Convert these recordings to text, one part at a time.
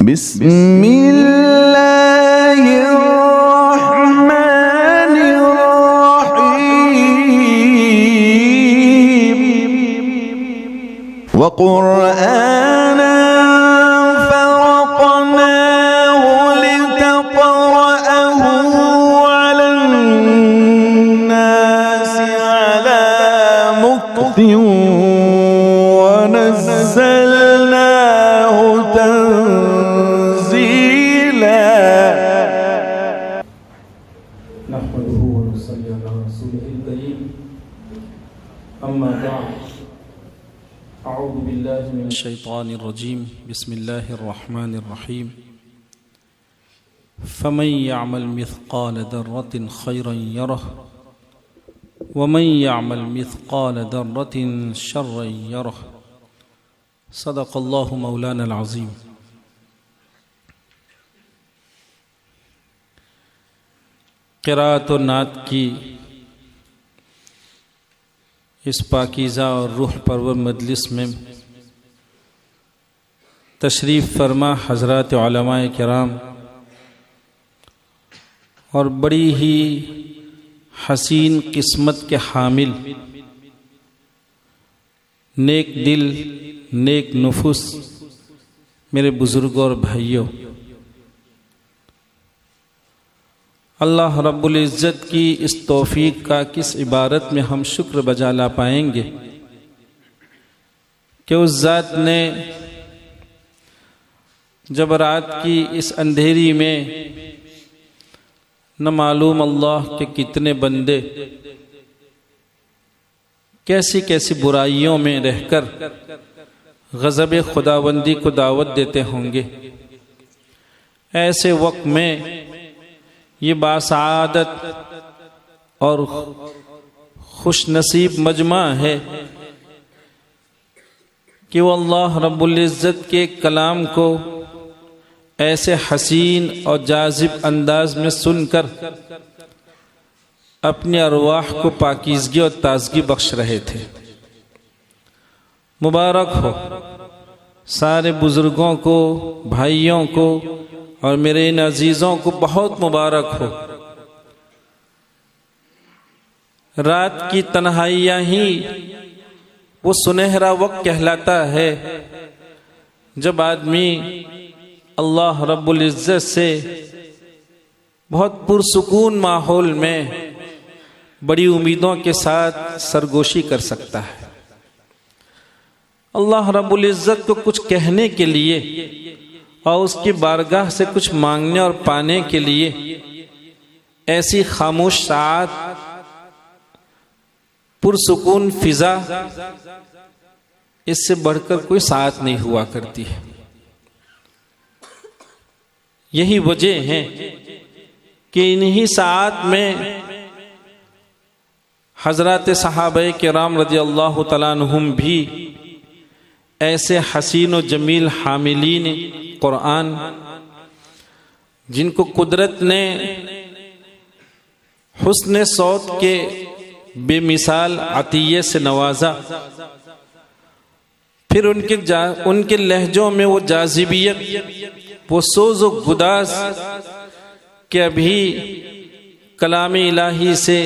بسم اللہ الرحمن الرحیم وقرآنا فرقناه لتقرأه على الناس على مكث ونزلناه تنزيلا نحمده ونصلي على رسوله الكريم أما بعد أعوذ بالله من الشيطان الرجيم بسم الله الرحمن الرحيم فمن يعمل مثقال ذرة خيرا يره ومن يعمل مثقال ذرة شرا يره صدق الله مولانا العظيم. قرأت و نعت کی اس پاکیزہ اور روح پرور مجلس میں تشریف فرما حضرات علماء کرام اور بڑی ہی حسین قسمت کے حامل نیک دل نیک نفس میرے بزرگوں اور بھائیوں، اللہ رب العزت کی اس توفیق کا کس عبارت میں ہم شکر بجا لا پائیں گے کہ اس ذات نے جب رات کی اس اندھیری میں نہ معلوم اللہ کے کتنے بندے کیسی کیسی برائیوں میں رہ کر غضب خداوندی کو دعوت دیتے ہوں گے، ایسے وقت میں یہ باسعادت اور خوش نصیب مجمع ہے کہ وہ اللہ رب العزت کے کلام کو ایسے حسین اور جاذب انداز میں سن کر اپنی ارواح کو پاکیزگی اور تازگی بخش رہے تھے۔ مبارک ہو سارے بزرگوں کو، بھائیوں کو اور میرے ان عزیزوں کو بہت مبارک ہو۔ رات کی تنہائیاں ہی وہ سنہرا وقت کہلاتا ہے جب آدمی اللہ رب العزت سے بہت پرسکون ماحول میں بڑی امیدوں کے ساتھ سرگوشی کر سکتا ہے۔ اللہ رب العزت کو کچھ کہنے کے لیے اور اس کی بارگاہ سے کچھ مانگنے اور پانے کے لیے ایسی خاموش ساعت، پرسکون فضا، اس سے بڑھ کر کوئی ساعت نہیں ہوا کرتی ہے۔ یہی وجہ ہے کہ انہی ساعت میں حضرات صحابہ کرام رضی اللہ تعالیٰ عنہم بھی ایسے حسین و جمیل حاملین قرآن جن کو قدرت نے حسن صوت کے بے مثال عطیے سے نوازا، پھر ان کے لہجوں میں وہ جاذبیت، وہ سوز و گداز کہ ابھی کلام الہی سے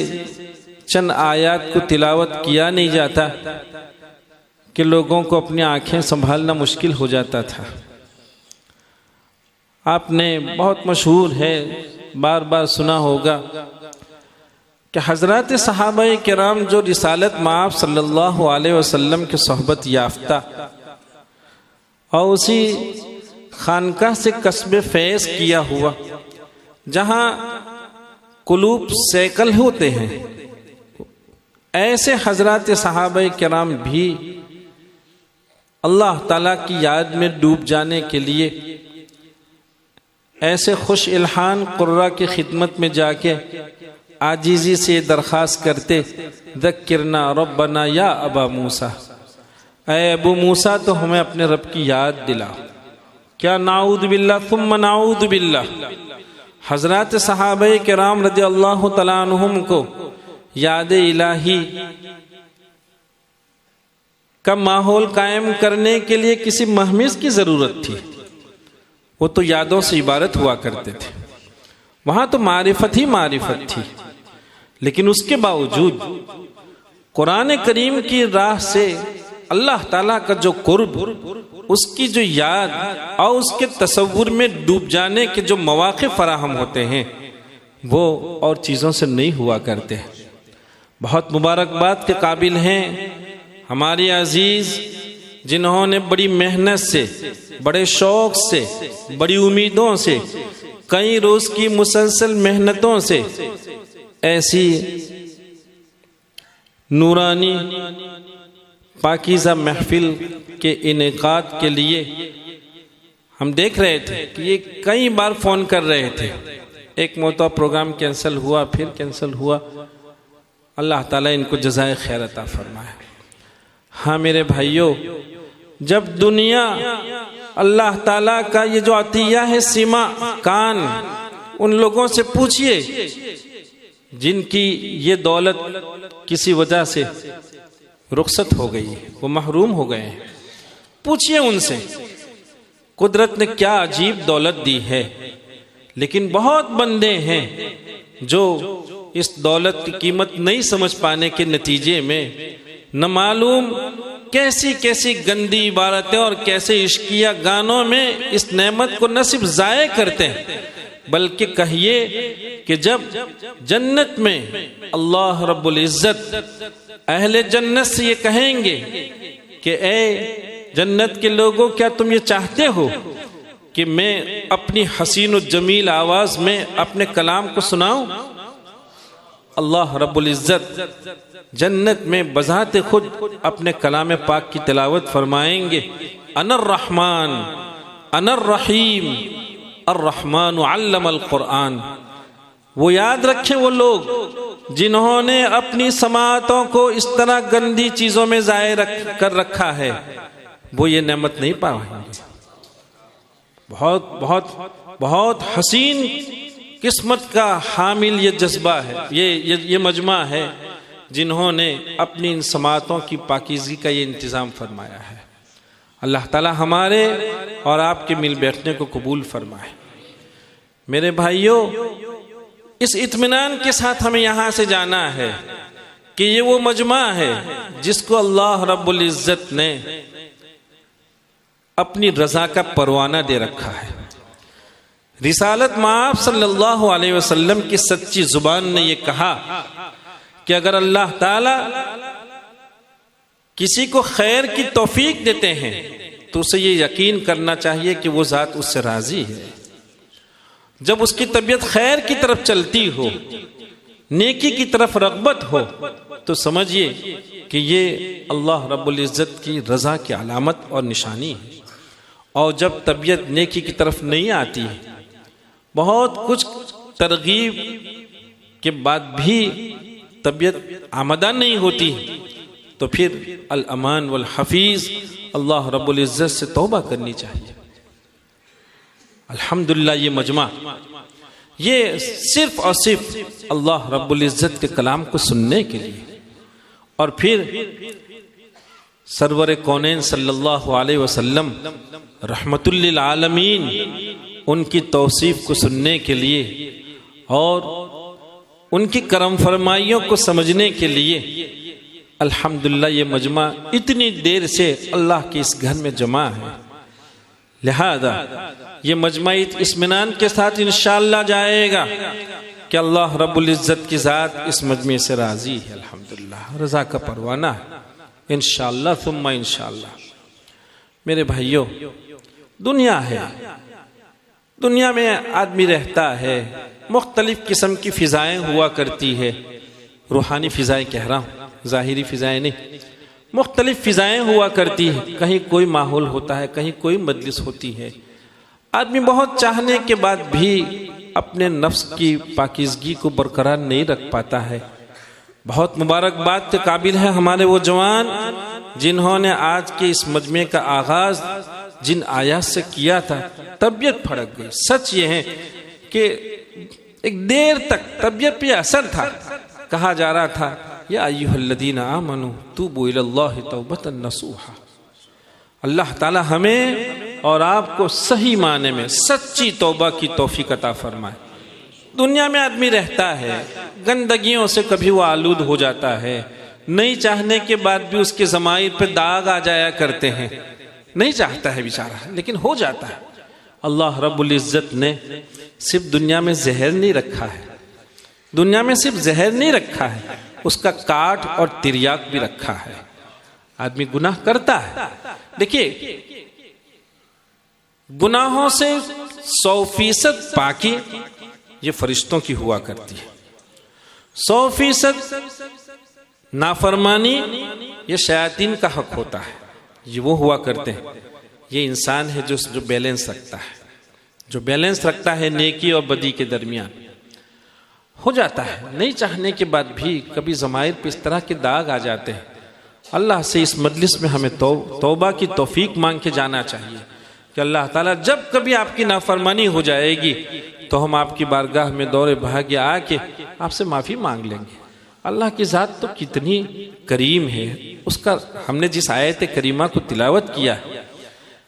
چند آیات کو تلاوت کیا نہیں جاتا کہ لوگوں کو اپنی آنکھیں سنبھالنا مشکل ہو جاتا تھا۔ آپ نے بہت مشہور ہے، بار بار سنا ہوگا کہ حضرات صحابہ کرام جو رسالت مآب صلی اللہ علیہ وسلم کی صحبت یافتہ اور اسی خانقاہ سے کسب فیض کیا ہوا، جہاں قلوب سیکل ہوتے ہیں، ایسے حضرات صحابہ کرام بھی اللہ تعالیٰ کی یاد میں ڈوب جانے کے لیے ایسے خوش الحان قرہ کی خدمت میں جا کے عاجزی سے درخواست کرتے، ذکرنا ربنا یا ابا موسیٰ، اے ابو موسیٰ تو ہمیں اپنے رب کی یاد دلا۔ کیا نعوذ باللہ ثم نعوذ باللہ، حضرات صحابہ کرام رضی اللہ تعالیٰ عنہم کو یاد الہی کا ماحول قائم کرنے کے لیے کسی محمص کی ضرورت تھی۔ وہ تو یادوں سے عبارت ہوا کرتے تھے، وہاں تو معرفت ہی معرفت تھی، لیکن اس کے باوجود قرآن کریم کی راہ سے اللہ تعالیٰ کا جو قرب، اس کی جو یاد اور اس کے تصور میں ڈوب جانے کے جو مواقع فراہم ہوتے ہیں وہ اور چیزوں سے نہیں ہوا کرتے۔ بہت مبارکباد کے قابل ہیں ہماری عزیز جنہوں نے بڑی محنت سے، بڑے شوق سے، بڑی امیدوں سے، کئی روز کی مسلسل محنتوں سے ایسی نورانی پاکیزہ محفل کے انعقاد کے لیے ہم دیکھ رہے تھے کہ یہ کئی بار فون کر رہے تھے، ایک مرتبہ پروگرام کینسل ہوا، پھر کینسل ہوا، اللہ تعالیٰ ان کو جزائے خیر عطا فرمائے۔ ہاں میرے بھائیوں، جب دنیا اللہ تعالیٰ کا یہ جو عطیہ ہے سیما کان، ان لوگوں سے پوچھئے جن کی یہ دولت کسی وجہ سے رخصت ہو گئی، وہ محروم ہو گئے ہیں، پوچھئے ان سے قدرت نے کیا عجیب دولت دی ہے، لیکن بہت بندے ہیں جو اس دولت کی قیمت نہیں سمجھ پانے کے نتیجے میں نہ معلوم کیسی کیسی گندی عبارتیں اور کیسے عشقیہ گانوں میں اس نعمت کو نہ صرف ضائع کرتے ہیں، بلکہ کہیے کہ جب جنت میں اللہ رب العزت اہل جنت سے یہ کہیں گے کہ اے جنت کے لوگوں، کیا تم یہ چاہتے ہو کہ میں اپنی حسین و جمیل آواز میں اپنے کلام کو سناؤں؟ اللہ رب العزت جنت میں بذات خود اپنے کلام پاک کی تلاوت فرمائیں گے، انا الرحمن انا الرحیم الرحمن علم القرآن۔ وہ یاد رکھیں وہ لوگ جنہوں نے اپنی سماعتوں کو اس طرح گندی چیزوں میں ضائع کر رکھا ہے، وہ یہ نعمت نہیں پائیں گے۔ بہت بہت بہت حسین قسمت کا حامل یہ جذبہ ہے، یہ مجمع ہے جنہوں نے اپنی ان سماعتوں کی پاکیزگی کا یہ انتظام فرمایا ہے۔ اللہ تعالی ہمارے اور آپ کے مل بیٹھنے کو قبول فرمائے۔ میرے بھائیوں، اس اطمینان کے ساتھ ہمیں یہاں سے جانا ہے کہ یہ وہ مجمع ہے جس کو اللہ رب العزت نے اپنی رضا کا پروانہ دے رکھا ہے۔ رسالت مآب صلی اللہ علیہ وسلم کی سچی زبان نے یہ کہا کہ اگر اللہ تعالی کسی کو خیر کی توفیق دیتے ہیں تو اسے یہ یقین کرنا چاہیے کہ وہ ذات اس سے راضی ہے۔ جب اس کی طبیعت خیر کی طرف چلتی ہو، نیکی کی طرف رغبت ہو، تو سمجھیے کہ یہ اللہ رب العزت کی رضا کی علامت اور نشانی ہے۔ اور جب طبیعت نیکی کی طرف نہیں آتی، بہت کچھ ترغیب کے بعد بھی طبیعت آمدہ نہیں ہوتی، تو پھر الامان والحفیظ اللہ رب العزت سے توبہ کرنی چاہیے۔ الحمدللہ یہ مجمع یہ صرف اور صرف اللہ رب العزت کے کلام کو سننے کے لیے، اور پھر سرور کونین صلی اللہ علیہ وسلم رحمت للعالمین ان کی توصیف کو سننے کے لیے اور ان کی کرم فرمائیوں کو سمجھنے کے لیے الحمدللہ یہ مجمع اتنی دیر سے اللہ کے اس گھر میں جمع ہے۔ لہذا یہ مجمع اطمینان کے ساتھ انشاءاللہ جائے گا کہ اللہ رب العزت کی ذات اس مجمع سے راضی ہے، الحمدللہ رضا کا پروانہ ہے، انشاءاللہ ثم انشاءاللہ۔ میرے بھائیوں، دنیا ہے، دنیا میں آدمی رہتا ہے، مختلف قسم کی فضائیں ہوا کرتی ہے، روحانی فضائیں کہہ رہا ہوں، ظاہری فضائیں نہیں، مختلف فضائیں ہوا کرتی ہے، کہیں کوئی ماحول ہوتا ہے، کہیں کوئی مجلس ہوتی ہے۔ آدمی بہت چاہنے کے بعد بھی اپنے نفس کی پاکیزگی کو برقرار نہیں رکھ پاتا ہے۔ بہت مبارکباد کے قابل ہے ہمارے وہ جوان جنہوں نے آج کے اس مجمع کا آغاز جن آیات سے کیا تھا، طبیعت پھڑک گئی۔ سچ یہ ہے کہ ایک دیر تک طبیعت پہ اثر تھا، کہا جا رہا تھا یا ایھا الذین آمنوا توبوا الی اللہ توبۃ نصوحا۔ اللہ تعالی ہمیں اور آپ کو صحیح معنی میں سچی توبہ کی توفیق عطا فرمائے۔ دنیا میں آدمی رہتا ہے، گندگیوں سے کبھی وہ آلود ہو جاتا ہے، نہیں چاہنے کے بعد بھی اس کے ضمائر پہ داغ آ جایا کرتے ہیں، نہیں چاہتا ہے بیچارہ لیکن ہو جاتا ہے۔ اللہ رب العزت نے صرف دنیا میں زہر نہیں رکھا ہے، دنیا میں صرف زہر نہیں رکھا ہے، اس کا کاٹ اور تریاک بھی رکھا ہے۔ آدمی گناہ کرتا ہے، دیکھیے گناہوں سے 100% پاکی یہ فرشتوں کی ہوا کرتی ہے، 100% نافرمانی یہ شیاطین کا حق ہوتا ہے، یہ وہ ہوا کرتے ہیں۔ یہ انسان ہے جو بیلنس رکھتا ہے، جو بیلنس رکھتا ہے نیکی اور بدی کے درمیان۔ ہو جاتا ہے نہیں چاہنے کے بعد بھی کبھی ضمائر پہ اس طرح کے داغ آ جاتے ہیں۔ اللہ سے اس مجلس میں ہمیں توبہ کی توفیق مانگ کے جانا چاہیے کہ اللہ تعالیٰ جب کبھی آپ کی نافرمانی ہو جائے گی تو ہم آپ کی بارگاہ میں دور بھاگے آ کے آپ سے معافی مانگ لیں گے۔ اللہ کی ذات تو کتنی کریم ہے، اس کا ہم نے جس آیت کریمہ کو تلاوت کیا،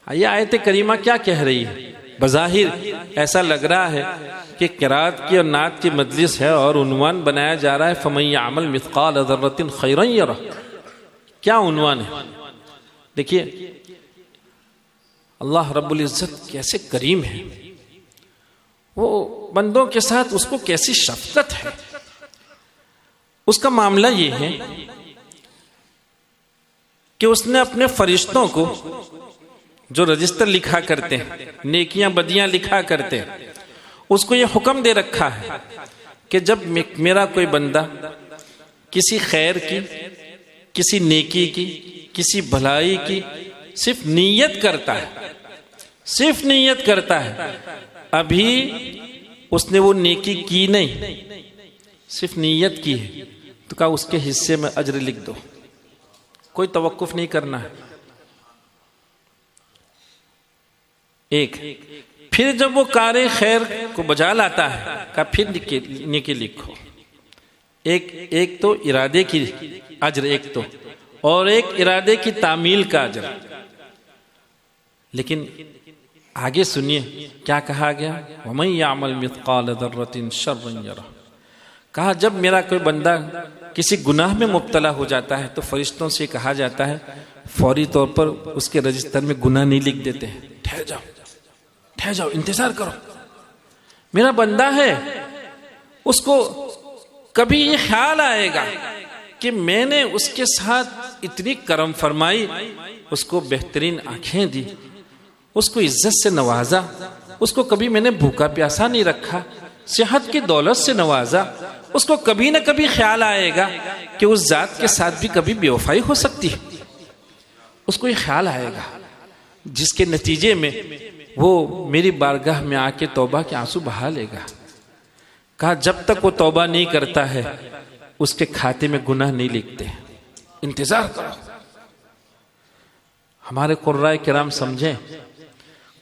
یہ آیت کریمہ کیا کہہ رہی ہے؟ بظاہر ایسا لگ رہا ہے کہ قرات کی اور نعت کی مجلس ہے اور عنوان بنایا جا رہا ہے فَمَن يَعْمَلْ مِثْقَالَ ذَرَّةٍ خَيْرًا يَرَهُ۔ کیا عنوان ہے؟ دیکھیے اللہ رب العزت کیسے کریم ہے، وہ بندوں کے ساتھ اس کو کیسی شفقت ہے۔ اس کا معاملہ یہ ہے کہ اس نے اپنے فرشتوں کو جو رجسٹر لکھا کرتے ہیں، نیکیاں بدیاں لکھا کرتے ہیں، اس کو یہ حکم دے رکھا ہے کہ جب میرا کوئی بندہ کسی خیر کی، کسی نیکی کی، کسی بھلائی کی صرف نیت کرتا ہے، صرف نیت کرتا ہے، ابھی اس نے وہ نیکی کی نہیں، صرف نیت کی ہے، تو کہا اس کے حصے میں اجر لکھ دو، کوئی توقف نہیں کرنا ہے۔ ایک پھر جب وہ کار خیر کو بجا لاتا ہے کہا پھر نیکی لکھو، ایک تو ارادے کی اجر، ایک تو اور ایک ارادے کی تعمیل کا اجر۔ لیکن آگے سنیے کیا کہا گیا، وَمَن يَعْمَلْ مِثْقَالَ ذَرَّةٍ شَرًّا يَرَهُ۔ کہا جب میرا کوئی بندہ کسی گناہ میں مبتلا ہو جاتا ہے تو فرشتوں سے کہا جاتا ہے فوری طور پر اس کے رجسٹر میں گناہ نہیں لکھ دیتے ہیں، ٹھہر جاؤ، انتظار کرو، میرا بندہ ہے، اس کو کبھی یہ خیال آئے گا کہ میں نے اس کے ساتھ اتنی کرم فرمائی، اس کو بہترین آنکھیں دی، اس کو عزت سے نوازا، اس کو کبھی میں نے بھوکا پیاسا نہیں رکھا، صحت کی دولت سے نوازا، اس کو کبھی نہ کبھی خیال آئے گا کہ اس ذات کے ساتھ بھی کبھی بے وفائی ہو سکتی ہے، اس کو یہ خیال آئے گا، جس کے نتیجے میں وہ میری بارگاہ میں آ کے توبہ کے آنسو بہا لے گا۔ کہا جب تک وہ توبہ نہیں کرتا ہے اس کے کھاتے میں گناہ نہیں لکھتے، انتظار کرو۔ ہمارے قرآن کرام سمجھیں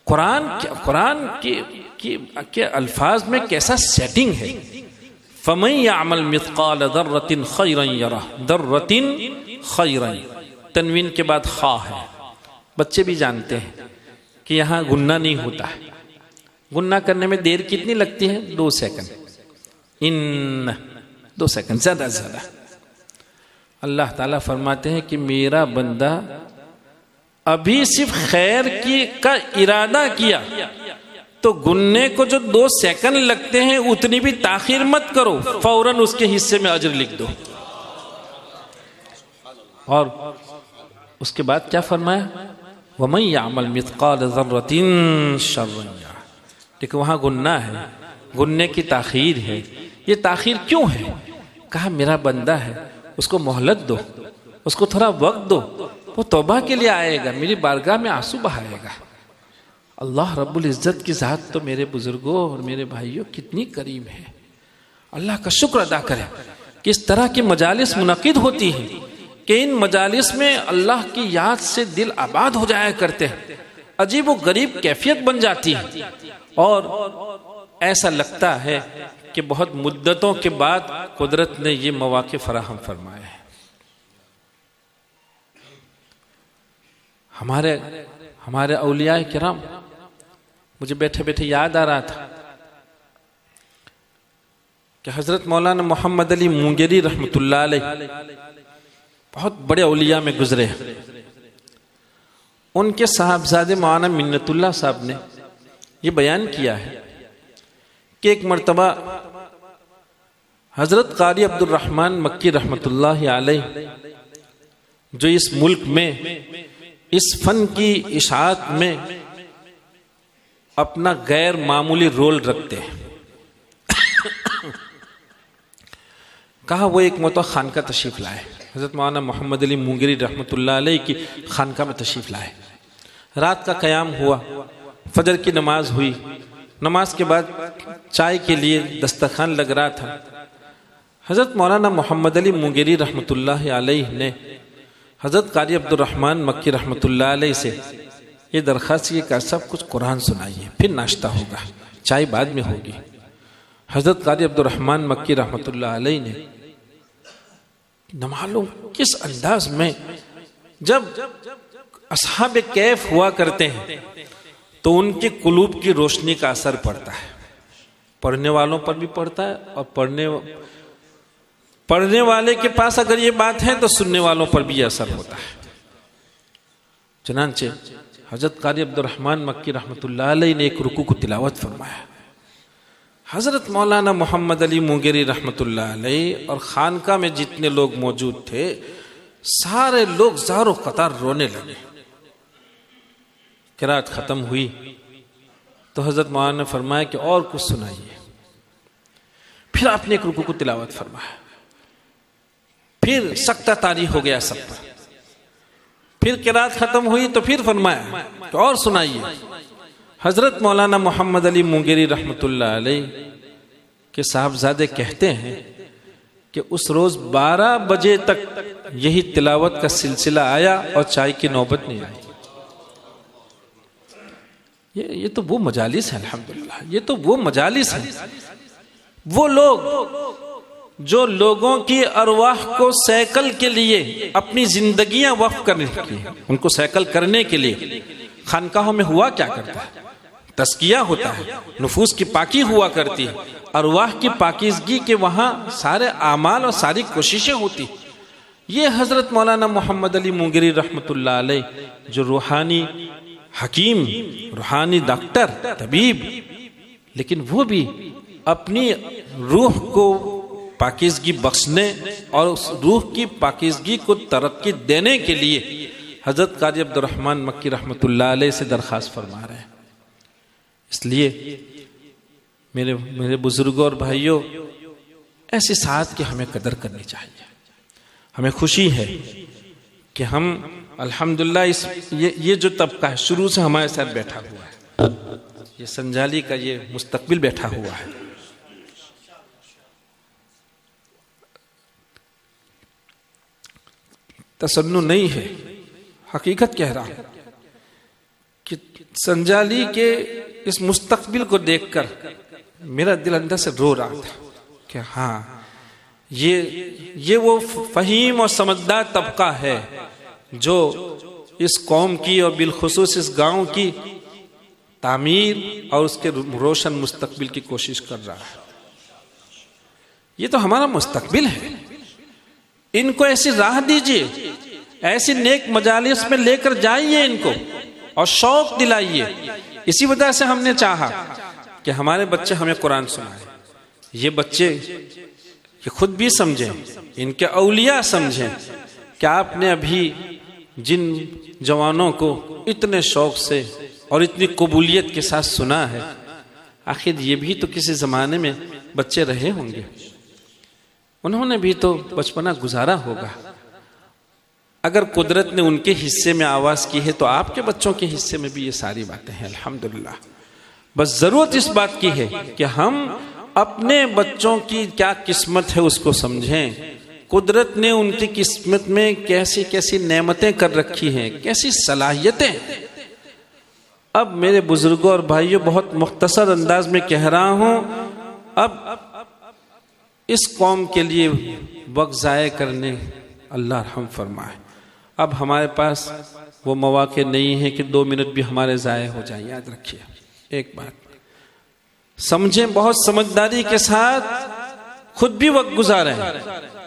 قرآن کے الفاظ میں کیسا سیٹنگ ہے۔ فَمَن يَعْمَلْ مِثْقَالَ ذَرَّةٍ خَيْرًا يَرَهُ، ذَرَّةٍ خَيْرًا، تنوین کے بعد خا ہے۔ بچے بھی جانتے ہیں کہ یہاں گننا نہیں ہوتا ہے، گننا کرنے میں دیر کتنی لگتی ہے؟ 2 سیکنڈ، 2 سیکنڈ زیادہ زیادہ۔ اللہ تعالیٰ فرماتے ہیں کہ میرا بندہ ابھی صرف خیر کا ارادہ کیا تو گننے کو جو 2 سیکنڈ لگتے ہیں اتنی بھی تاخیر مت کرو، فوراً اس کے حصے میں اجر لکھ دو۔ اور اس کے بعد کیا فرمایا؟ وَمَن يَعْمَلْ مِثْقَالَ ذَرَّةٍ شَرًّا يَرَهُ۔ لیکن وہاں گناہ ہے، گننے کی تاخیر ہے۔ یہ تاخیر کیوں ہے؟ کہا میرا بندہ ہے، اس کو مہلت دو، اس کو تھوڑا وقت دو، وہ توبہ کے لیے آئے گا، میری بارگاہ میں آنسو بہائے گا۔ اللہ رب العزت کی ذات تو میرے بزرگوں اور میرے بھائیوں کتنی کریم ہے۔ اللہ کا شکر ادا کریں کہ اس طرح کی مجالس منعقد ہوتی ہیں کہ ان مجالس میں اللہ کی یاد سے دل آباد ہو جایا کرتے ہیں، عجیب و غریب کیفیت بن جاتی ہے، اور ایسا لگتا ہے کہ بہت مدتوں کے بعد قدرت نے یہ مواقع فراہم فرمائے ہیں۔ ہمارے اولیاء کرام. مجھے بیٹھے بیٹھے یاد آ رہا تھا کہ حضرت مولانا محمد علی مونگیری رحمۃ اللہ علیہ بہت بڑے اولیاء میں گزرے ہیں. ان کے صاحبزادے مولانا منت اللہ صاحب نے یہ بیان کیا ہے کہ ایک مرتبہ حضرت قاری عبد الرحمن مکی رحمۃ اللہ علیہ جو اس ملک میں اس فن کی اشاعت میں اپنا غیر معمولی رول رکھتے ہیں، کہا وہ ایک مرتبہ خانقاہ تشریف لائے. حضرت مولانا محمد علی مونگیری رحمۃ اللہ علیہ کی خانقاہ میں تشریف لائے. رات کا قیام ہوا، فجر کی نماز ہوئی. نماز کے بعد چائے کے لیے دسترخوان لگ رہا تھا. حضرت مولانا محمد علی مونگیری رحمۃ اللہ علیہ نے حضرت قاری عبد الرحمن مکی رحمۃ اللہ علیہ سے یہ درخواست کی کہ سب کچھ قرآن سنائیے، پھر ناشتہ ہوگا، چائے بعد میں ہوگی. حضرت قاری عبد الرحمن مکی رحمۃ اللہ علیہ نے نہ معلوم کس انداز میں، جب اصحاب کیف ہوا کرتے ہیں تو ان کے قلوب کی روشنی کا اثر پڑتا ہے، پڑھنے والوں پر بھی پڑتا ہے، اور پڑھنے والے کے پاس اگر یہ بات ہے تو سننے والوں پر بھی یہ اثر ہوتا ہے. چنانچہ حضرت قاری عبد الرحمن مکی رحمۃ اللہ علیہ نے ایک رکوع کو تلاوت فرمایا. حضرت مولانا محمد علی مونگیری رحمۃ اللہ علیہ اور خانقاہ میں جتنے لوگ موجود تھے سارے لوگ زار و قطار رونے لگے. قرات ختم ہوئی تو حضرت مولانا نے فرمایا کہ اور کچھ سنائیے. پھر آپ نے ایک رکوع کو تلاوت فرمایا. پھر سکتہ طاری ہو گیا سب پر. پھر قرات ختم ہوئی تو پھر فرمایا کہ اور سنائیے. حضرت مولانا محمد علی مونگیری رحمۃ اللہ علیہ کے صاحبزادے کہتے ہیں کہ اس روز 12 بجے تک یہی تلاوت کا سلسلہ آیا اور چائے کی نوبت نہیں آئی. یہ تو وہ مجالس ہیں، الحمدللہ یہ تو وہ مجالس ہیں، وہ لوگ جو لوگوں کی ارواح کو سیکل کے لیے اپنی زندگیاں وقف کرنے کی، ان کو سیکل کرنے کے لیے. خانقاہوں میں ہوا کیا کرتا ہے؟ تزکیہ ہوتا ہے، نفوس کی پاکی ہوا کرتی ہے، ارواح کی پاکیزگی کے وہاں سارے اعمال اور ساری کوششیں ہوتی. یہ حضرت مولانا محمد علی مونگیری رحمۃ اللہ علیہ جو روحانی حکیم، روحانی ڈاکٹر، طبیب، لیکن وہ بھی اپنی روح کو پاکیزگی بخشنے اور اس روح کی پاکیزگی کو ترقی دینے کے لیے حضرت قاری عبد الرحمن مکی رحمۃ اللہ علیہ سے درخواست فرما رہے ہیں. اس لیے میرے بزرگوں اور بھائیوں، ایسی ساتھ کی ہمیں قدر کرنی چاہیے. ہمیں خوشی ہے کہ ہم الحمدللہ یہ جو طبقہ ہے شروع سے ہمارے ساتھ بیٹھا ہوا ہے، یہ سنجالی کا یہ مستقبل بیٹھا ہوا ہے. تسنّع نہیں ہے، حقیقت کہہ رہا ہوں کہ سنجالی کے اس مستقبل کو دیکھ کر میرا دل اندر سے رو رہا تھا کہ ہاں یہ وہ فہیم اور سمجھدار طبقہ ہے جو اس قوم کی اور بالخصوص اس گاؤں کی تعمیر اور اس کے روشن مستقبل کی کوشش کر رہا ہے. یہ تو ہمارا مستقبل ہے. ان کو ایسی راہ دیجئے، ایسی نیک مجالس میں لے کر جائیے ان کو اور شوق دلائیے. اسی وجہ سے ہم نے چاہا کہ ہمارے بچے ہمیں قرآن سنائیں. یہ بچے یہ خود بھی سمجھیں، ان کے اولیاء سمجھیں کہ آپ نے ابھی جن جوانوں کو اتنے شوق سے اور اتنی قبولیت کے ساتھ سنا ہے، آخر یہ بھی تو کسی زمانے میں بچے رہے ہوں گے، انہوں نے بھی تو بچپنا گزارا ہوگا. اگر قدرت نے ان کے حصے میں آواز کی ہے تو آپ کے بچوں کے حصے میں بھی یہ ساری باتیں ہیں الحمدللہ. بس ضرورت اس بات کی ہے کہ ہم اپنے بچوں کی کیا قسمت ہے اس کو سمجھیں. قدرت نے ان کی قسمت میں کیسی کیسی نعمتیں کر رکھی ہیں، کیسی صلاحیتیں. اب میرے بزرگوں اور بھائیوں بہت مختصر انداز میں کہہ رہا ہوں، اب اس قوم کے لیے وقت ضائع کرنے اللہ رحم فرمائے. اب ہمارے پاس وہ مواقع نہیں ہیں کہ 2 منٹ بھی ہمارے ضائع ہو جائیں. یاد رکھیے ایک بات، سمجھیں، بہت سمجھداری کے ساتھ خود بھی وقت گزاریں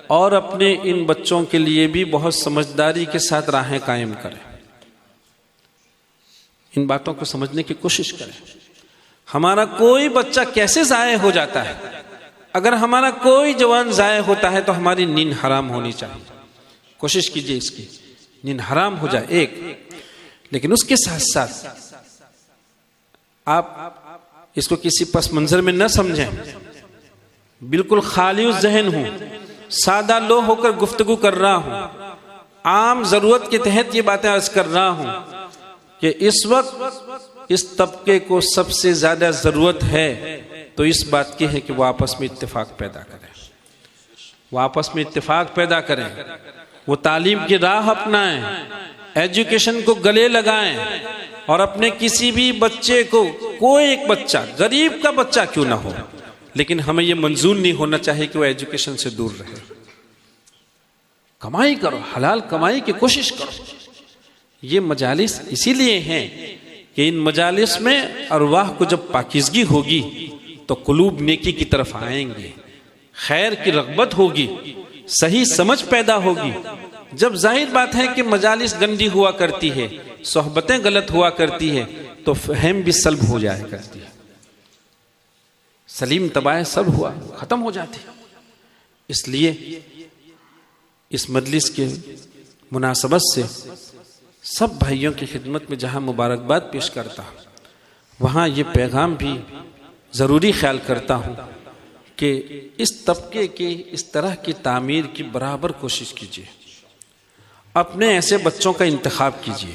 اور اپنے ان بچوں کے لیے بھی بہت سمجھداری کے ساتھ راہیں قائم کریں. ان باتوں کو سمجھنے کی کوشش کریں. ہمارا کوئی بچہ کیسے ضائع ہو جاتا ہے؟ اگر ہمارا کوئی جوان ضائع ہوتا ہے تو ہماری نیند حرام ہونی چاہیے. کوشش کیجئے اس کی نیند حرام ہو جائے ایک. لیکن اس کے ساتھ ساتھ آپ اس کو کسی پس منظر میں نہ سمجھیں. بالکل خالی ذہن ہوں، سادہ لو ہو کر گفتگو کر رہا ہوں، عام ضرورت کے تحت یہ باتیں عرض کر رہا ہوں کہ اس وقت اس طبقے کو سب سے زیادہ ضرورت ہے تو اس بات کی ہے کہ وہ آپس میں اتفاق پیدا کریں. وہ آپس میں اتفاق پیدا کریں، وہ تعلیم کی راہ اپنائیں، ایجوکیشن کو گلے لگائیں اور اپنے کسی بھی بچے کو، کوئی ایک بچہ، غریب کا بچہ کیوں نہ ہو، لیکن ہمیں یہ منظور نہیں ہونا چاہیے کہ وہ ایجوکیشن سے دور رہے. کمائی کرو، حلال کمائی کی کوشش کرو. یہ مجالس اسی لیے ہیں کہ ان مجالس میں ارواح کو جب پاکیزگی ہوگی تو قلوب نیکی کی طرف آئیں گے، خیر کی رغبت ہوگی، صحیح سمجھ پیدا ہوگی. جب ظاہر بات ہے کہ مجالس گندی ہوا کرتی ہے، صحبتیں غلط ہوا کرتی ہے تو فہم بھی سلب ہو جایا کرتی ہے، سلیم طبع سلب ہوا ختم ہو جاتی ہے. اس لیے اس مجلس کے مناسبت سے سب بھائیوں کی خدمت میں جہاں مبارکباد پیش کرتا ہوں، وہاں یہ پیغام بھی ضروری خیال کرتا ہوں کہ اس طبقے کی اس طرح کی تعمیر کی برابر کوشش کیجیے. اپنے ایسے بچوں کا انتخاب کیجیے.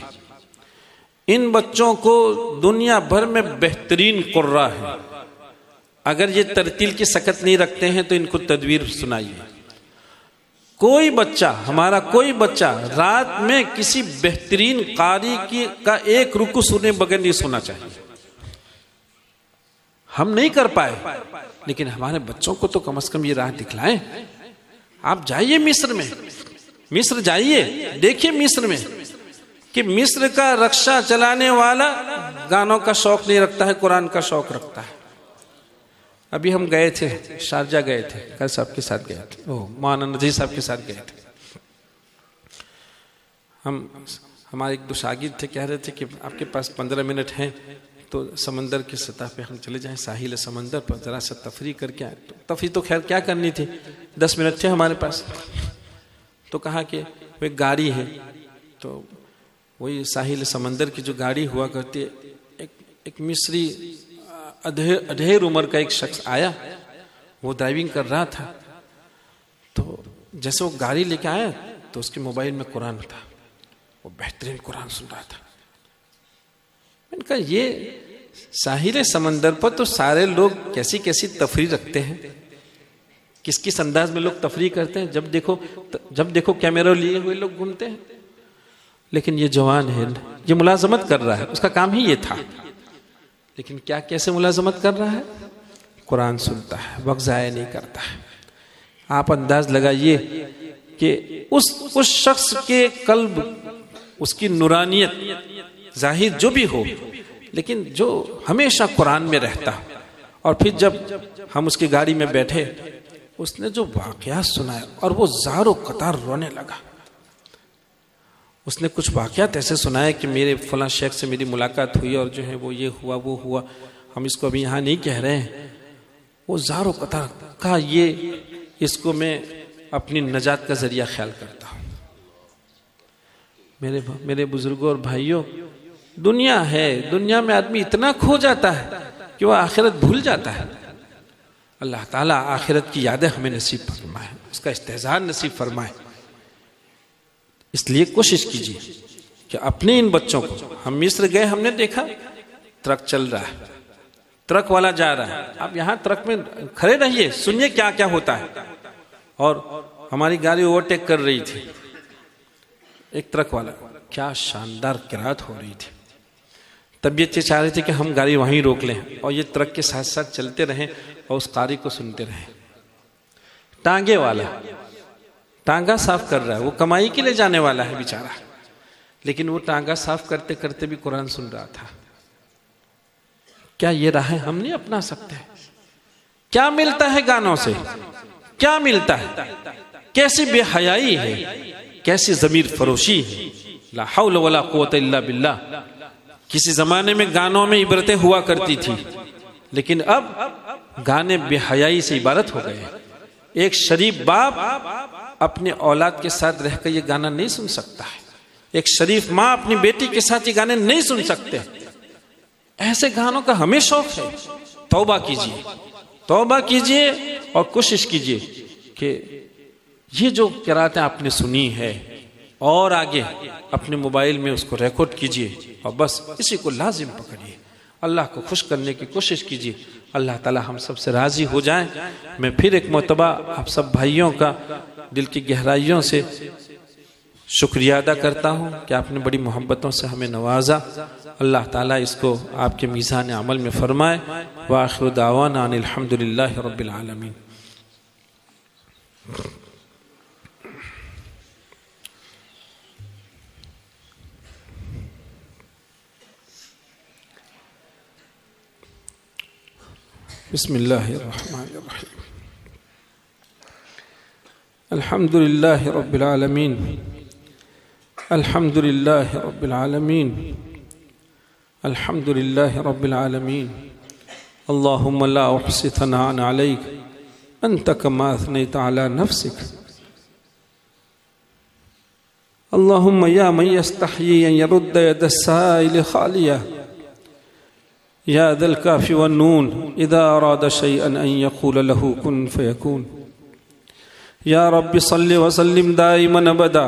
ان بچوں کو دنیا بھر میں بہترین قرہ ہے. اگر یہ ترتیل کی سکت نہیں رکھتے ہیں تو ان کو تدبیر سنائیے. کوئی بچہ، ہمارا کوئی بچہ رات میں کسی بہترین قاری کا ایک رکوع سنے بغیر نہیں سونا چاہیے. ہم نہیں کر پائے لیکن ہمارے بچوں کو تو کم از کم یہ راہ دکھلائیں. آپ جائیے مصر میں، مصر جائیے، دیکھیے مصر میں کہ مصر کا رکشہ چلانے والا گانوں کا شوق نہیں رکھتا ہے، قرآن کا شوق رکھتا ہے. ابھی ہم گئے تھے، شارجہ گئے تھے، کل صاحب کے ساتھ گئے تھے، مولانا نذیر صاحب کے ساتھ گئے تھے. ہمارے ایک دو شاگرد تھے، کہہ رہے تھے کہ آپ کے پاس 15 منٹ ہیں تو سمندر کی سطح پہ ہم چلے جائیں، ساحل سمندر پر ذرا سا تفریح کر کے آئے. تفریح تو خیر کیا کرنی تھی، 10 منٹ تھے ہمارے پاس. تو کہا کہ وہ ایک گاڑی ہے، تو وہی ساحل سمندر کی جو گاڑی ہوا کرتی ہے، ایک مصری ادھیر عمر کا ایک شخص آیا، وہ ڈرائیونگ کر رہا تھا. تو جیسے وہ گاڑی لے کے آیا تو اس کے موبائل میں قرآن تھا، وہ بہترین قرآن سن رہا تھا. میں نے کہا یہ ساحل سمندر پر تو سارے لوگ کیسی کیسی تفریح رکھتے ہیں، کس کس انداز میں لوگ تفریح کرتے ہیں. جب دیکھو کیمرہ لیے ہوئے لوگ گھومتے ہیں. لیکن یہ جوان ہے، یہ ملازمت کر رہا ہے، اس کا کام ہی یہ تھا. لیکن کیا کیسے ملازمت کر رہا ہے؟ قرآن سنتا ہے، وقت ضائع نہیں کرتا ہے. آپ انداز لگائیے کہ اس شخص کے قلب، اس کی نورانیت ظاہر جو بھی ہو، لیکن جو ہمیشہ قرآن میں رہتا. اور پھر جب ہم اس کی گاڑی میں بیٹھے، اس نے جو واقعات سنائے اور وہ زار و قطار رونے لگا. اس نے کچھ واقعات ایسے سنائے کہ میرے فلاں شیخ سے میری ملاقات ہوئی اور جو ہے وہ یہ ہوا وہ ہوا، ہم اس کو ابھی یہاں نہیں کہہ رہے ہیں. وہ زار و قطار کہا یہ اس کو میں اپنی نجات کا ذریعہ خیال کرتا ہوں. میرے بزرگوں اور بھائیوں، دنیا ہے، دنیا میں آدمی اتنا کھو جاتا ہے کہ وہ آخرت بھول جاتا ہے. اللہ تعالیٰ آخرت کی یادیں ہمیں نصیب فرمائے، اس کا استحضار نصیب فرمائے. اس لیے کوشش کیجیے کہ اپنے ان بچوں کو، ہم مصر گئے، ہم نے دیکھا ٹرک چل رہا ہے، ٹرک والا جا رہا ہے، آپ یہاں ٹرک میں کھڑے رہیے، سنیے کیا کیا ہوتا ہے. اور ہماری گاڑی اوورٹیک کر رہی تھی، ایک ٹرک والا، کیا شاندار قرات ہو رہی تھی. طبیعت یہ چاہ رہی تھی کہ ہم گاڑی وہیں روک لیں اور یہ ٹرک کے ساتھ ساتھ چلتے رہیں اور اس قاری کو سنتے رہیں. ٹانگے والا ٹانگا صاف کر رہا ہے، وہ کمائی کے لیے جانے والا ہے بیچارہ، لیکن وہ ٹانگا صاف کرتے کرتے بھی قرآن سن رہا تھا۔ کیا یہ راہیں ہم نہیں اپنا سکتے؟ کیا ملتا ہے گانوں سے؟ کیا ملتا ہے؟ کیسی بے حیائی ہے، کیسی ضمیر فروشی ہے۔ لا حول ولا قوت الا باللہ۔ کسی زمانے میں گانوں میں عبرتیں ہوا کرتی تھی، لیکن اب گانے بے حیائی سے عبارت ہو گئے۔ ایک شریف باپ اپنے اولاد کے ساتھ رہ کر یہ گانا نہیں سن سکتا ہے، ایک شریف ماں اپنی بیٹی کے ساتھ یہ گانے نہیں سن سکتے۔ ایسے گانوں کا ہمیں شوق ہے۔ توبہ کیجئے، توبہ کیجئے اور کوشش کیجئے کہ یہ جو قراتیں آپ نے سنی ہے اور آگے اپنے موبائل میں اس کو ریکارڈ کیجئے اور بس اسی کو لازم پکڑیے۔ اللہ کو خوش کرنے کی کوشش کیجئے، اللہ تعالی ہم سب سے راضی ہو جائیں۔ میں پھر ایک مرتبہ آپ سب بھائیوں کا دل کی گہرائیوں سے شکریہ ادا کرتا ہوں کہ آپ نے بڑی محبتوں سے ہمیں نوازا۔ اللہ تعالیٰ اس کو آپ کے میزان عمل میں فرمائے۔ وآخر دعوانا ان الحمدللہ رب العالمین۔ بسم اللہ الرحمن الرحیم۔ الحمدللہ رب العالمین، الحمدللہ رب العالمین، الحمدللہ رب العالمین۔ اللہم لا احصی ثناء علیک انت کما اثنیت علی نفسک۔ اللہم یا من یستحیی ان یرد ید السائل خالیہ، یا ذا الکاف والنون اذا اراد شیئا ان یقول له کن فیکون۔ یا رب صل وسلم دائما ابدا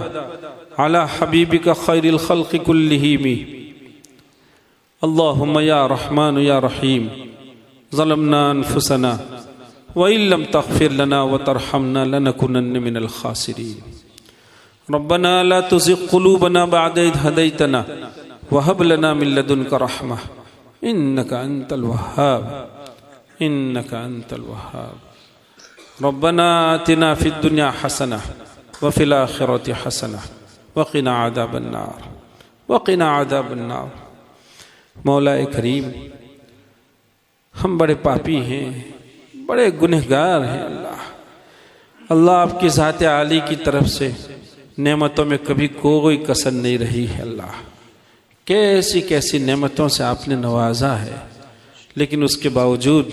على حبیبک خیر الخلق کلہم۔ اللہم یا رحمن یا رحیم، ظلمنا انفسنا وإن لم تغفر لنا وترحمنا لنكونن من الخاسرین۔ ربنا لا تزغ قلوبنا بعد إذ هديتنا وهب لنا من لدنك رحمة إنك أنت الوهاب، إنك أنت الوهاب۔ ربنا آتنا في الدنيا حسنة وفي الآخرة حسنة وقنا عذاب النار، وقنا عذاب النار۔ مولا کریم، ہم بڑے پاپی ہیں، بڑے گنہگار ہیں۔ اللہ آپ کی ذات عالی کی طرف سے نعمتوں میں کبھی کوئی کسر نہیں رہی ہے۔ اللہ کیسی کیسی نعمتوں سے آپ نے نوازا ہے، لیکن اس کے باوجود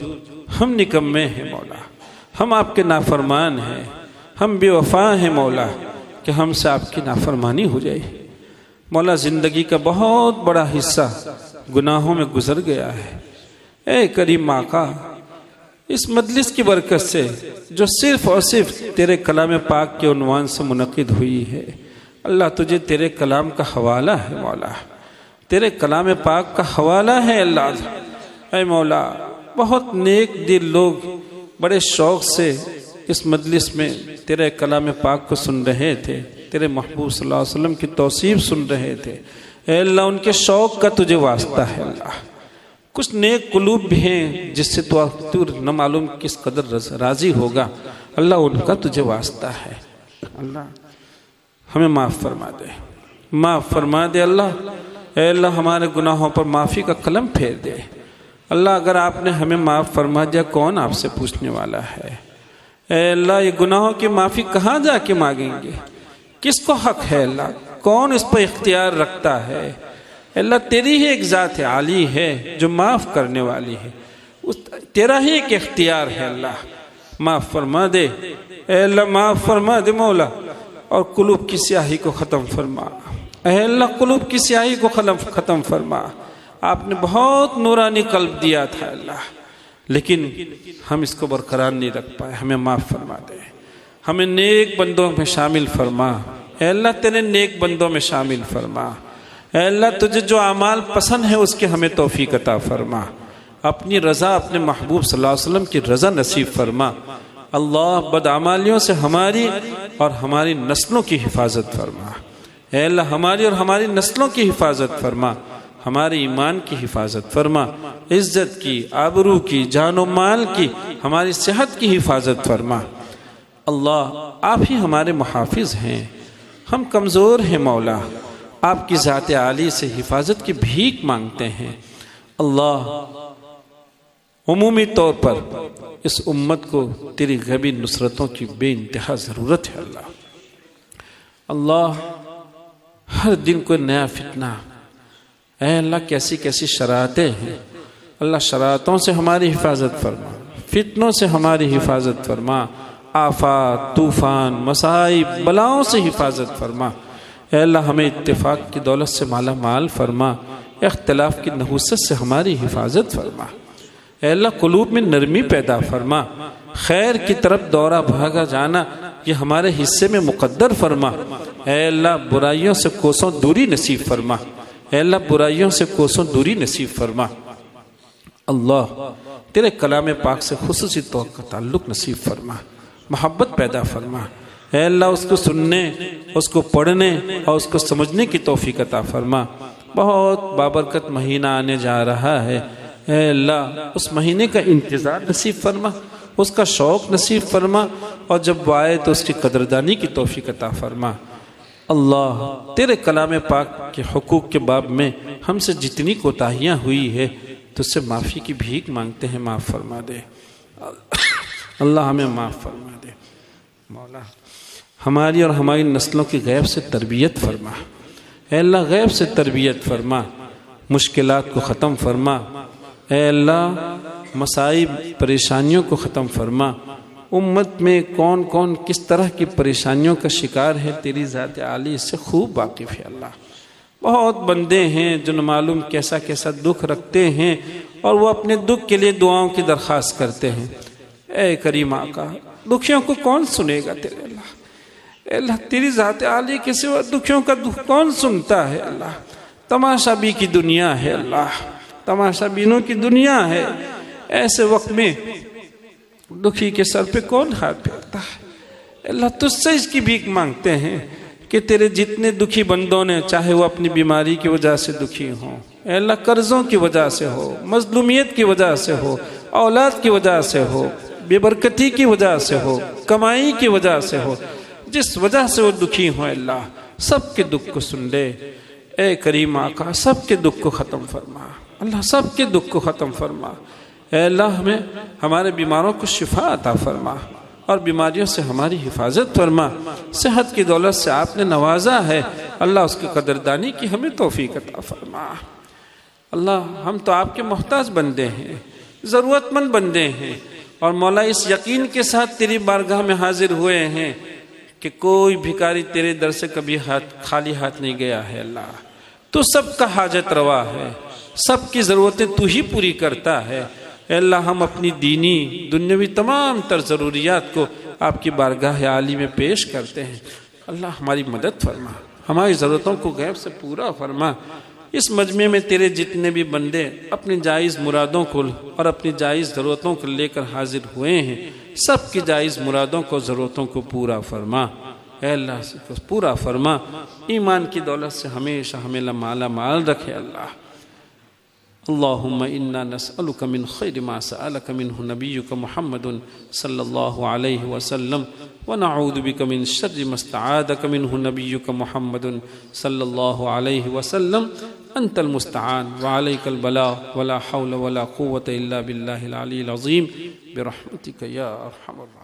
ہم نکمے ہیں مولا، ہم آپ کے نافرمان ہیں، ہم بے وفا ہیں مولا، کہ ہم سے آپ کی نافرمانی ہو جائے۔ مولا زندگی کا بہت بڑا حصہ گناہوں میں گزر گیا ہے۔ اے کریم آقا، اس مجلس کی برکت سے جو صرف اور صرف تیرے کلام پاک کے عنوان سے منعقد ہوئی ہے، اللہ تجھے تیرے کلام کا حوالہ ہے مولا، تیرے کلام پاک کا حوالہ ہے اللہ۔ اے مولا، بہت نیک دل لوگ بڑے شوق سے اس مجلس میں تیرے کلام پاک کو سن رہے تھے، تیرے محبوب صلی اللہ علیہ وسلم کی توصیف سن رہے تھے۔ اے اللہ، ان کے شوق کا تجھے واسطہ ہے اللہ۔ کچھ نیک قلوب بھی ہیں جس سے تو نہ معلوم کس قدر راضی ہوگا، اللہ ان کا تجھے واسطہ ہے۔ اللہ ہمیں معاف فرما دے، معاف فرما دے اللہ۔ اے اللہ، ہمارے گناہوں پر معافی کا قلم پھیر دے اللہ۔ اگر آپ نے ہمیں معاف فرما دیا، کون آپ سے پوچھنے والا ہے؟ اے اللہ، یہ گناہوں کی معافی کہاں جا کے مانگیں گے؟ کس کو حق ہے اللہ؟ کون اس پر اختیار رکھتا ہے؟ اللہ تیری ہی ایک ذات عالی ہے جو معاف کرنے والی ہے، تیرا ہی ایک اختیار ہے اللہ۔ معاف فرما دے اے اللہ، معاف فرما دے مولا، اور قلوب کی سیاہی کو ختم فرما۔ اے اللہ، قلوب کی سیاہی کو ختم فرما۔ آپ نے بہت نورانی قلب دیا تھا اللہ، لیکن ہم اس کو برقرار نہیں رکھ پائے، ہمیں معاف فرما دے، ہمیں نیک بندوں میں شامل فرما۔ اے اللہ، تیرے نیک بندوں میں شامل فرما۔ اے اللہ، تجھے جو اعمال پسند ہے اس کے ہمیں توفیق عطا فرما۔ اپنی رضا، اپنے محبوب صلی اللہ علیہ وسلم کی رضا نصیب فرما۔ اللہ، بدعمالیوں سے ہماری اور ہماری نسلوں کی حفاظت فرما۔ اے اللہ، ہماری اور ہماری نسلوں کی حفاظت فرما، ہمارے ایمان کی حفاظت فرما، عزت کی، آبرو کی، جان و مال کی، ہماری صحت کی حفاظت فرما۔ اللہ، آپ ہی ہمارے محافظ ہیں، ہم کمزور ہیں مولا، آپ کی ذات عالی سے حفاظت کی بھیک مانگتے ہیں۔ اللہ عمومی طور پر اس امت کو تیری غیبی نصرتوں کی بے انتہا ضرورت ہے۔ اللہ ہر دن کوئی نیا فتنہ، اے اللہ کیسی کیسی شرائطیں ہیں، اللہ شرائطوں سے ہماری حفاظت فرما، فتنوں سے ہماری حفاظت فرما، آفات، طوفان، مصائب، بلاؤں سے حفاظت فرما۔ اے اللہ ہمیں اتفاق کی دولت سے مالا مال فرما، اختلاف کی نحوست سے ہماری حفاظت فرما۔ اے اللہ قلوب میں نرمی پیدا فرما، خیر کی طرف دورہ بھاگا جانا یہ ہمارے حصے میں مقدر فرما۔ اے اللہ برائیوں سے کوسوں دوری نصیب فرما، اے اللہ برائیوں سے کوسوں دوری نصیب فرما۔ اللہ تیرے کلام پاک سے خصوصی طور کا تعلق نصیب فرما، محبت پیدا فرما۔ اے اللہ اس کو سننے، اس کو پڑھنے اور اس کو سمجھنے کی توفیق عطا فرما۔ بہت بابرکت مہینہ آنے جا رہا ہے، اے اللہ اس مہینے کا انتظار نصیب فرما، اس کا شوق نصیب فرما، اور جب وہ آئے تو اس کی قدردانی کی توفیق عطا فرما۔ اللہ تیرے کلام پاک کے حقوق کے باب میں ہم سے جتنی کوتاہیاں ہوئی ہے تو اس سے معافی کی بھیک مانگتے ہیں، معاف فرما دے اللہ، ہمیں معاف فرما دے مولا۔ ہماری اور ہماری نسلوں کی غیب سے تربیت فرما، اے اللہ غیب سے تربیت فرما، مشکلات کو ختم فرما، اے اللہ مصائب پریشانیوں کو ختم فرما۔ امت میں کون کون کس طرح کی پریشانیوں کا شکار ہے تیری ذات عالی اس سے خوب واقف ہے اللہ۔ بہت بندے ہیں جو نہ معلوم کیسا کیسا دکھ رکھتے ہیں اور وہ اپنے دکھ کے لیے دعاؤں کی درخواست کرتے ہیں۔ اے کریم آقا دکھیوں کو کون سنے گا تیرے اللہ؟ اے اللہ تیری ذات عالی کے سوا دکھیوں کا دکھ کون سنتا ہے اللہ؟ تماشا بی کی دنیا ہے اللہ، تماشا بینوں کی دنیا ہے۔ ایسے وقت میں دکھی کے سر پہ کون ہاتھ پھیرتا ہے؟ اللہ تجھ سے اس کی بھیک مانگتے ہیں کہ تیرے جتنے دکھی بندوں نے، چاہے وہ اپنی بیماری کی وجہ سے دکھی ہوں، اے اللہ قرضوں کی وجہ سے ہو، مظلومیت کی وجہ سے ہو، اولاد کی وجہ سے ہو، بے برکتی کی وجہ سے ہو، کمائی کی وجہ سے ہو، جس وجہ سے وہ دکھی ہوں اللہ سب کے دکھ کو سن لے۔ اے کریم آقا سب کے دکھ کو ختم فرما اللہ، سب کے دکھ کو ختم فرما۔ اے اللہ ہمیں ہمارے بیماروں کو شفا عطا فرما اور بیماریوں سے ہماری حفاظت فرما۔ صحت کی دولت سے آپ نے نوازا ہے اللہ، اس کی قدردانی کی ہمیں توفیق عطا فرما۔ اللہ ہم تو آپ کے محتاج بندے ہیں، ضرورت مند بندے ہیں، اور مولا اس یقین کے ساتھ تیری بارگاہ میں حاضر ہوئے ہیں کہ کوئی بھکاری تیرے در سے کبھی خالی ہاتھ نہیں گیا ہے اللہ۔ تو سب کا حاجت روا ہے، سب کی ضرورتیں تو ہی پوری کرتا ہے۔ اے اللہ ہم اپنی دینی دنیاوی تمام تر ضروریات کو آپ کی بارگاہ عالی میں پیش کرتے ہیں۔ اللہ ہماری مدد فرما، ہماری ضرورتوں کو غیب سے پورا فرما۔ اس مجمع میں تیرے جتنے بھی بندے اپنی جائز مرادوں کو اور اپنی جائز ضرورتوں کو لے کر حاضر ہوئے ہیں، سب کی جائز مرادوں کو ضرورتوں کو پورا فرما۔ اے اللہ سے پورا فرما، ایمان کی دولت سے ہمیشہ ہمیں مالا مال رکھے اللہ۔ اللہم انا نسألک من خیر ما سألک منہ نبیک محمد صلی اللہ علیہ وسلم ونعوذ بک من شر ما استعاذک منہ نبیک محمد صلی اللہ علیہ وسلم۔ انت المستعان وعلیک البلاغ ولا حول ولا قوة الا باللہ العلی العظیم برحمتک یا ارحم الراحمین۔